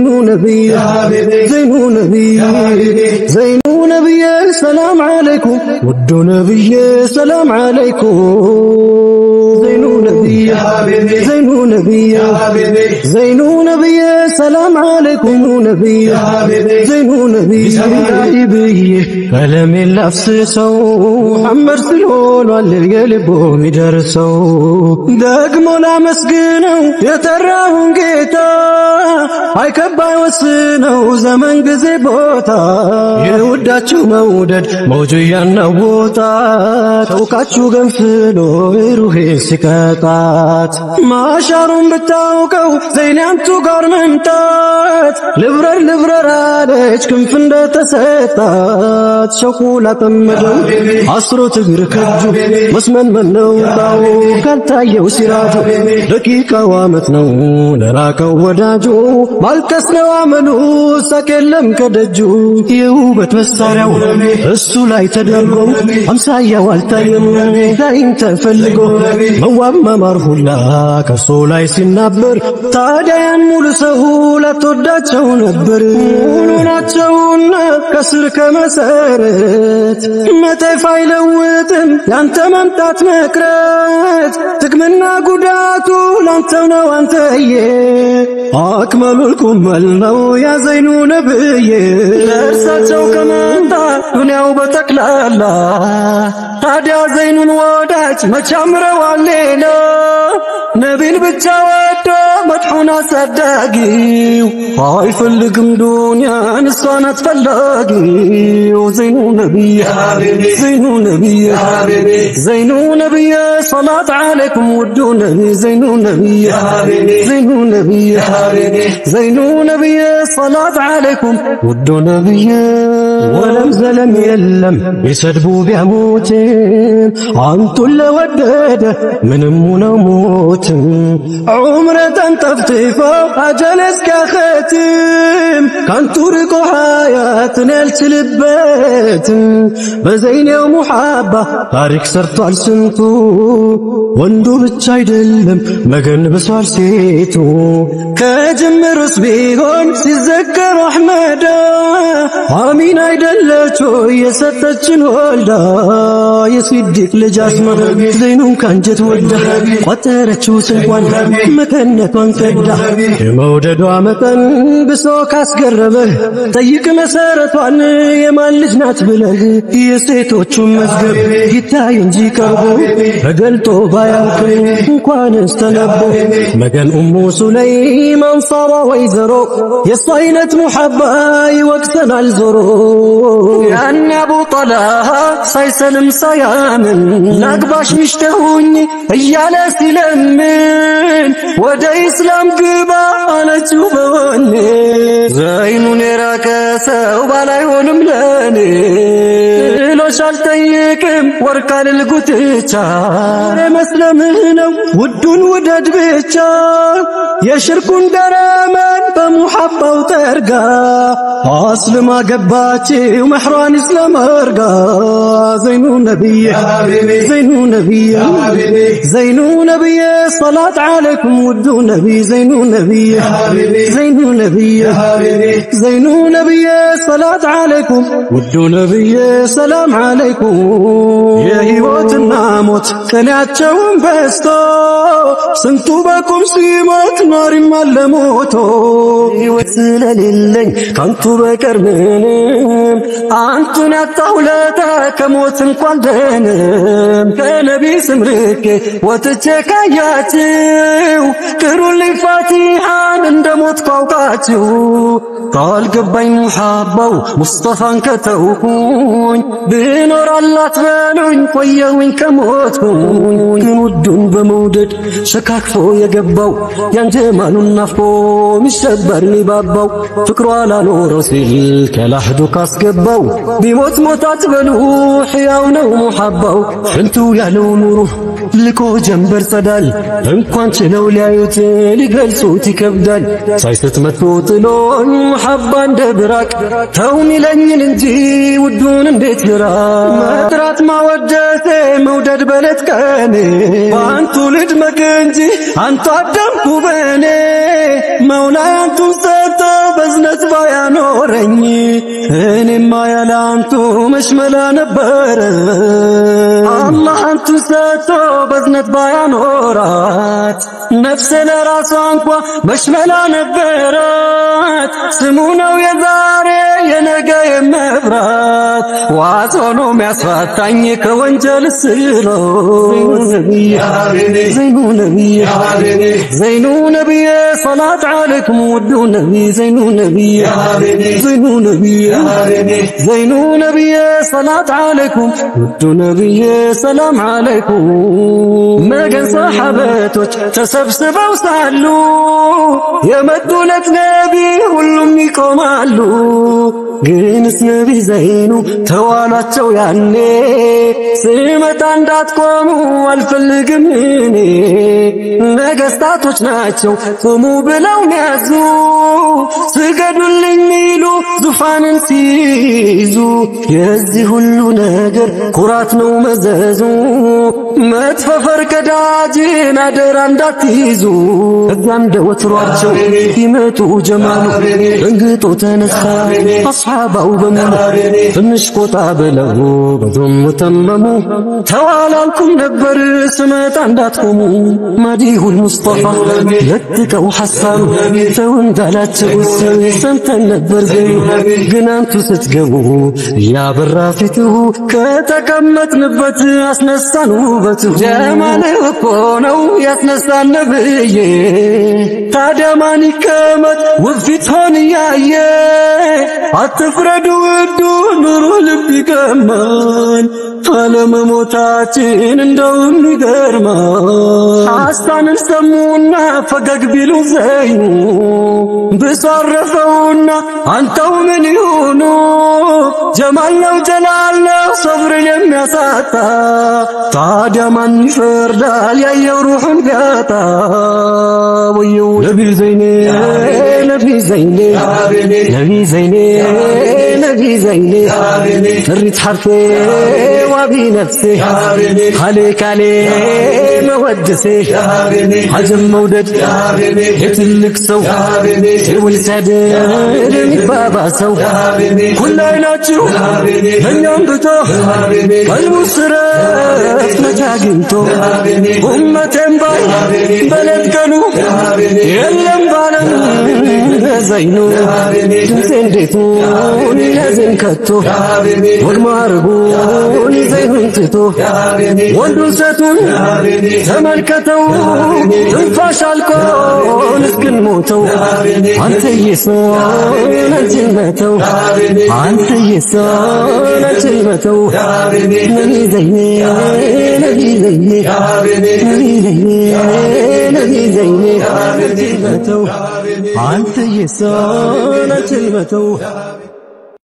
زين نبي زين نبي زين نبي سلام عليكم ود نبي سلام عليكم زين نبي زين نبي زين نبي سلام عليكم نبي زين نبي كلام الافسسو محمد سلول والقلبو يدرسو دقمو لا مسكينو يتراون ጌታ አይከባይ ወስነው ዘመን ጊዜ ቦታ የውዳችሁ መውደድ መውጁ ያናውጣ ተውቃችሁ ገንፍሎ ሩሄ ሲቀጣት ማሻሩን ብታውቀው ዘይናንቱ ጋር መምጣት ልብረር አለች ክንፍ እንደተሰጣት ሸኩላ ተመደው አስሮት እግር ከጁ መስመን ነው ታው ካልታየው ሲራጁ ደቂቃው አመት ነው ለራቀው ወዳጁ ማልቀስ ነው አመሉ ሰከለም ከደጁ የውበት መሳሪያው እሱ ላይ ተደርጎ አምሳያው አልታየም ላይን ተፈልጎ መዋብ መማር ሁላ ከሱ ላይ ሲናበር ታዲያን ሙሉ ሰው ለተወዳቸው ነበር ሙሉ ናቸውና ከስር ከመሰረት መጠፍ አይለውጥም ያንተ መምጣት መቅረት ጥቅምና ጉዳቱ ላንተው ነው አንተዬ አክመሉል ኩመል ነው ያ ዘይኑ ነብዬ ለእርሳቸው ከመጣ ዱንያው በጠቅላላ ታዲያ ዘይኑን ወዳጅ መቻምረዋል ሌላ ነቢን ብቻ ወዶ መድሑን አሳዳጊው አይፈልግም ዱንያን እሷን አትፈላጊው ዘይኑ ነብይ ዘይኑ ነብይ ዘይኑ ነብይ ሰላት ዓለይኩም ውዱ ነብይ ዘይኑ ነብይ ዘይኑ ነብይ ዘይኑ ነብይ ሰላት ዓለይኩም ውዱ ነብይ ወለም ዘለም የለም ይሰድቡ ቢያሙት አንቱን ለወደደ ምንም ነው ሞት ዑምረተን ጠፍጥፎ አጀል እስከختም ካንቱ ርቆ ሐያትን ያልችልበት በዘይኔው ሙሐባ ታሪክ ሰርቷል ስንቱ ወንዱ ብቻ አይደለም መገን ብሷል ሴቱ ከጅምሩስ ቢሆን ሲዘከር አህመዳ አሚን አይደለች የሰጠችን ወልዳ የሲዲቅ ልጅ አስማ ዘይኑን ካንጀት ወዳ ቆጠረችው ስንኳን መከነቷን ከዳ የመውደዷ መጠን ብሶ ካስገረመህ ጠይቅ መሰረቷን የማን ልጅ ናት ብለህ የሴቶቹን መዝገብ ይታይ እንጂ ቀርቦ ተገልጦ ባያውቅ እንኳንስ ተነቦ መገን ኡሙ ሱለይማን ሳራ ወይዘሮ የሷ አይነት ሙሐባ ይወቅሰናል ዞሮ ያን አቡ ጠላሃ ሳይሰልም ሳያምን ላግባሽ ሚሽተሁኝ እያለ ሲለምን ወደ ኢስላም ግባ አለችው በወኔ ዘይኑን የራቀ ሰው ባላይሆንም ለኔ ሎሽ አልጠይቅም ወርቅ አልልጉትቻ መስለምህ ነው ውዱን ውደድ ብቻ የሽርኩን ደረመን በሙሐባው ጠርጋ አስልማ ገባችው መህሯን ኢስላም አርጋ ዘይኑ ነብይ ዘይኑ ነብይ ዘይኑ ነብይ ሰላት ዓለይኩም ውዱ ነብይ ዘይኑ ነብይ ዘይኑ ነብይ ዘይኑ ነብይ ሰላት ዓለይኩም ውዱ ነብይ ሰላም ዓለይኩም የህይወትና ሞት ቀናቸውን በስቶ ስንቱ በቁም ሲሞት ኖሪም አለሞቶ ህይወት ስለሌለኝ ካንቱ በቀር ምንም አንቱን ያጣሁለታ ከሞት እንኳን ደንም ከነቢ ስምርኬ ወጥቼ ካያችሁ ቅሩልኝ ፋቲሃን እንደሞት ቋውቃችሁ ካልገባኝ ሙሐባው ሙስጠፋን ከተውኩኝ ብኖር አላት በሉኝ ቆየውኝ ከሞትኩኝ ውዱን በመውደድ ሸካክፎ የገባው ያንጀማኑን ናፍቆ ሚሸበር ሚባባው ፍቅሯ ላኖረው ሲል ከላህዱ ካስገባው ቢሞት ሞት አትበሉ ሕያው ነው ሙሐባው ፍንቱ ያለው ኑሩ ልቆ ጀንበር ጸዳል እንኳን ችለው ሊያዩት ሊገልጹት ይከብዳል ሳይስት መጥቶ ጥሎኝ ሙሐባ እንደ ብራቅ ተው ሚለኝን እንጂ ውዱን እንዴት ልራ መጥራት ማወደቴ መውደድ በለት ቀኔ በአንቱ ልድመቅ እንጂ አንቱ አደምኩ በኔ መውላ አንቱን ሰጠ ቢኖረኝ እኔማ ያላንቱ መሽመላ ነበረ። አላህ አንቱን ሰጥቶ በዝነት ባያኖራት ነፍሴ ለራሷ እንኳ መሽመላ ነበራት። ስሙ ነው የዛሬ የነገ የመብራት ዋስ ሆኖ ሚያስፋታኝ ከወንጀል ስሎት ዘይኑ ነቢይ ዘይኑ ነቢይ ሰላት ዓለይኩም ውዱ ነቢይ ዘይኑ ነቢይ ዘይኑ ነቢይ ዘይኑ ነቢይ ሰላት ዓለይኩም ውዱ ነቢይ ሰላም ዓለይኩም። መገን ሰሓበቶች ተሰብስበው ሳሉ የመጡለት ነቢ ሁሉም ይቆማሉ። ግንስ ነቢ ዘይኑ ተዋሏቸው ያኔ ስመጣ እንዳትቆሙ አልፈልግም እኔ። ነገስታቶች ናቸው ቁሙ ብለው ሚያዙ ስገዱልኝ ሚሉ ዙፋንን ሲይዙ። የዚህ ሁሉ ነገር ኩራት ነው መዘዙ መጥፎ ፈርቀዳጅን አደራ እንዳትይዙ። እዚያ እንደ ወትሯቸው ይመጡ ጀማሉ እንግጦ ተነሳ አስሓባው በሙሉ ትንሽ ቆጣ ብለው በዞም ተመሙ። ተዋላልኩም ነበር ስመጣ እንዳትቆሙ መዲሁል ሙስጠፋ ለጥቀው ሐሳሩ ተው እንዳላቸው ሰምተን ነበር ግን አንቱ ስትገቡ ያበራ ፊቱ ከተቀመጥንበት አስነሳን ውበቱ። ጀማል እኮ ነው ያስነሳን ነብዬ ታዲያ ማን ይቀመጥ ውብ ፊትሆን እያየ። አትፍረዱ ውዱ ኑሮ ልብ ይቀማል አለመሞታችን እንደውም ይገርማል። ሐሳንን ሰሙና ፈገግ ቢሉ ዘይኑ ብሳረፈውና አንተው ምን ይሁኑ። ጀማል ነው ጀላል ነው ሰብርን የሚያሳጣ ታዲያ ማን ይፈርዳል ያየው ሩሑን ቢያጣ። ወየው ነቢ ዘይኔ ነቢ ዘይኔ ነቢ ዘይኔ ነቢ ዘይኔ ጥሪት ሐርፌ ዋቢ ነፍሴ ካሌ መወድሴ አጀም መውደድ የትልቅ ሰው የውልሰድር የሚባባሰው ሁላይ ናችሁ ለእኛም ብቶ ቀልቡ ስረት መቻ አግኝቶ ኡመቴም ባይ በለት ቀኑ የለም ባለም ዘይኑ ድምፄ እንዴቱን ያዝን ከቶ ወግ ማረጉን ዘይኑን ትቶ ወንዱን ሴቱን ተመልከተው ትንፋሽ አልቆን እስክንሞተው አንተዬ ሰውን አንቺን መተው አንተዬ ሰውን አንቺን መተው። ነቢ ዘይኔ ነቢ ዘይኔ ነቢ ዘይኔ ነቢ ዘይኔ አንቺን መተው አንተዬ ሰውን አንቺን መተው።